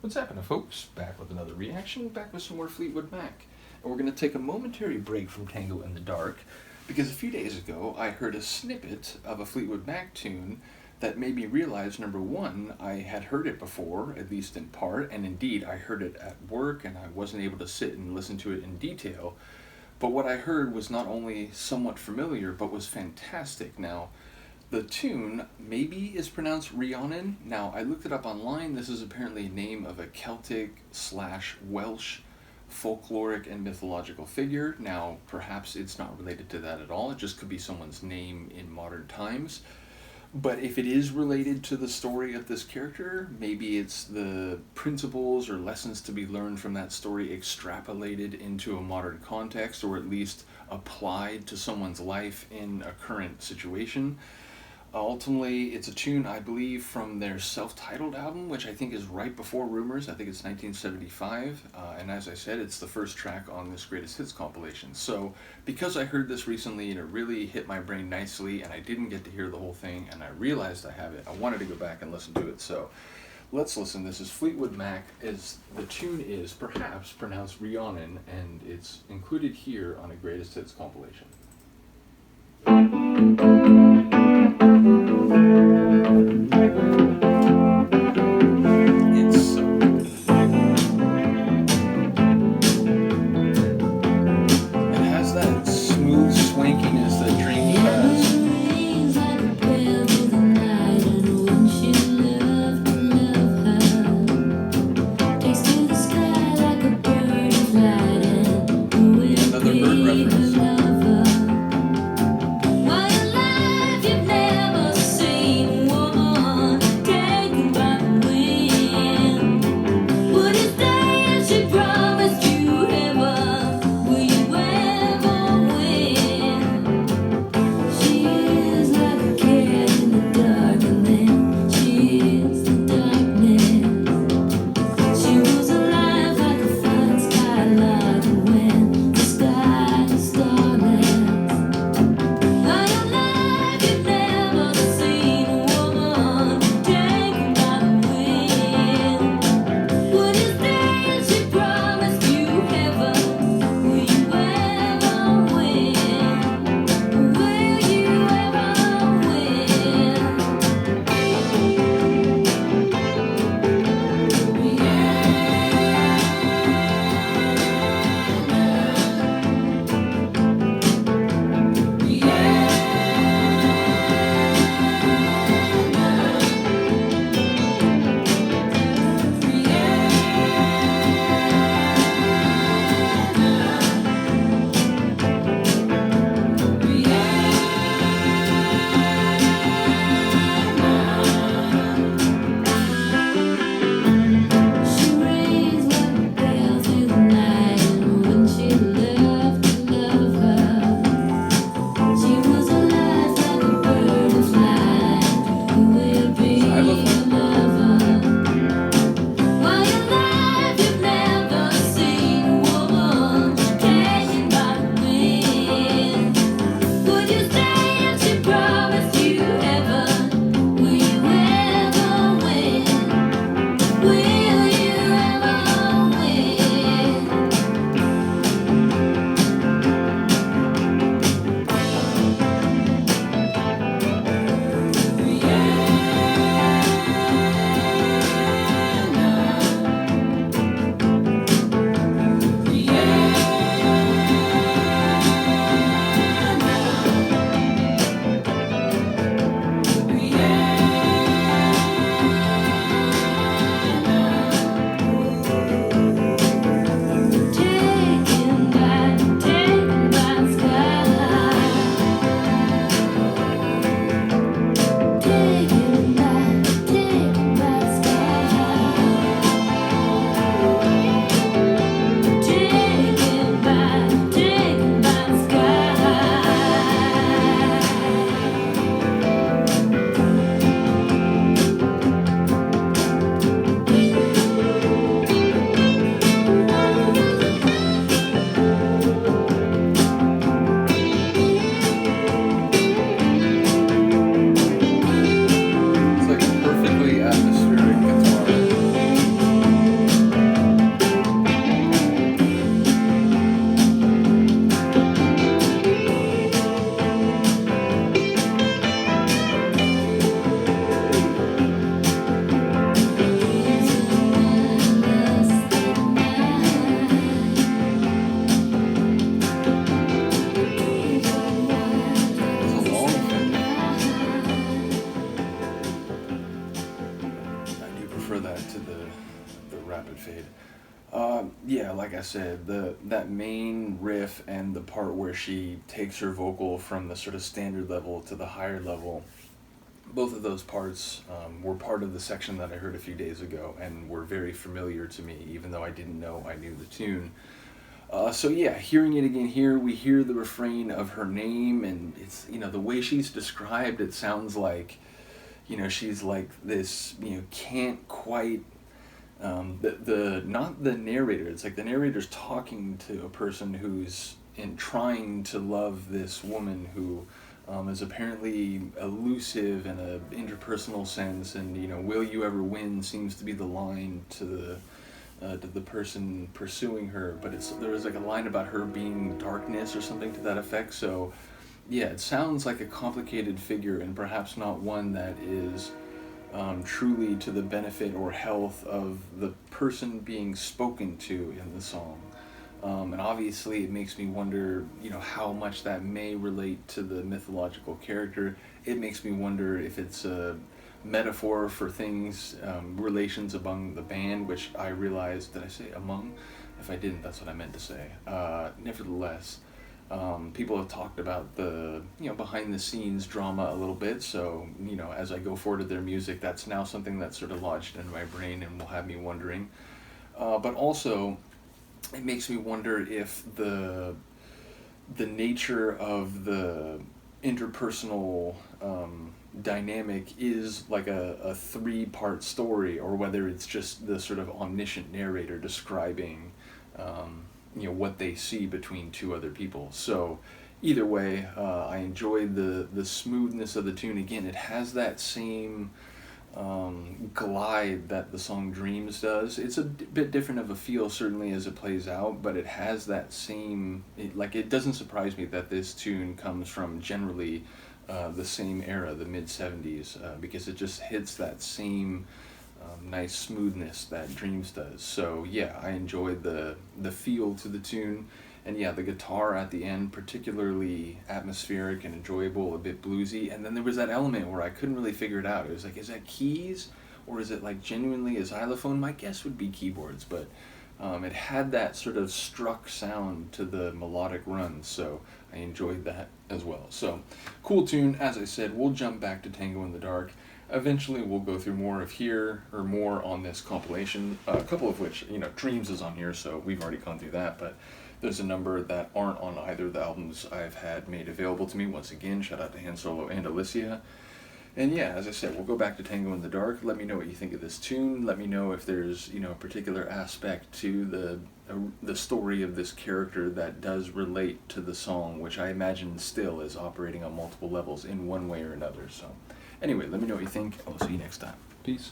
What's happening, folks? Back with another reaction, back with some more Fleetwood Mac. And we're going to take a momentary break from Tango in the Dark, because a few days ago I heard a snippet of a Fleetwood Mac tune that made me realize, number one, I had heard it before, at least in part, and indeed I heard it at work and I wasn't able to sit and listen to it in detail. But what I heard was not only somewhat familiar, but was fantastic. Now, the tune maybe is pronounced Rhiannon. Now, I looked it up online. This is apparently a name of a Celtic slash Welsh folkloric and mythological figure. Now, perhaps it's not related to that at all. It just could be someone's name in modern times. But if it is related to the story of this character, maybe it's the principles or lessons to be learned from that story extrapolated into a modern context, or at least applied to someone's life in a current situation. Ultimately, it's a tune, I believe, from their self-titled album, which I think is right before Rumors. I think it's 1975. And as I said, it's the first track on this Greatest Hits compilation. So because I heard this recently and it really hit my brain nicely and I didn't get to hear the whole thing and I realized I have it, I wanted to go back and listen to it. So let's listen. This is Fleetwood Mac. The tune is perhaps pronounced Rhiannon, and it's included here on a Greatest Hits compilation. Another bird reference. the rapid fade. Yeah, like I said, that main riff and the part where she takes her vocal from the sort of standard level to the higher level, both of those parts were part of the section that I heard a few days ago and were very familiar to me, even though I didn't know I knew the tune. So yeah, hearing it again here, we hear the refrain of her name, and it's, the way she's described, it sounds like, she's like this, can't quite, the not the narrator, it's like the narrator's talking to a person who's in trying to love this woman who is apparently elusive in a interpersonal sense, and will you ever win seems to be the line to the person pursuing her, but there was like a line about her being darkness or something to that effect. So yeah, it sounds like a complicated figure, and perhaps not one that is truly to the benefit or health of the person being spoken to in the song. And obviously it makes me wonder, how much that may relate to the mythological character. It makes me wonder if it's a metaphor for things, relations among the band, which I realized, did I say among? If I didn't, that's what I meant to say. Nevertheless, people have talked about the, behind the scenes drama a little bit, so, as I go forward with their music, that's now something that's sort of lodged in my brain and will have me wondering. But also, it makes me wonder if the nature of the interpersonal dynamic is like a three-part story, or whether it's just the sort of omniscient narrator describing what they see between two other people. So either way, I enjoyed the smoothness of the tune. Again, it has that same glide that the song Dreams does. It's a bit different of a feel, certainly, as it plays out, but it has that same, it doesn't surprise me that this tune comes from generally the same era, the mid-70s, because it just hits that same nice smoothness that Dreams does. So yeah, I enjoyed the feel to the tune, and yeah, the guitar at the end, particularly atmospheric and enjoyable, a bit bluesy. And then there was that element where I couldn't really figure it out. It was like, is that keys, or is it like genuinely a xylophone? My guess would be keyboards, but it had that sort of struck sound to the melodic run, so I enjoyed that as well. So, cool tune. As I said, we'll jump back to Tango in the Dark. Eventually we'll go through more on this compilation, a couple of which, Dreams is on here, so we've already gone through that, but there's a number that aren't on either of the albums I've had made available to me. Once again, shout out to Han Solo and Alicia. And yeah, as I said, we'll go back to Tango in the Dark. Let me know what you think of this tune. Let me know if there's, a particular aspect to the story of this character that does relate to the song, which I imagine still is operating on multiple levels in one way or another. So anyway, let me know what you think. I'll see you next time. Peace.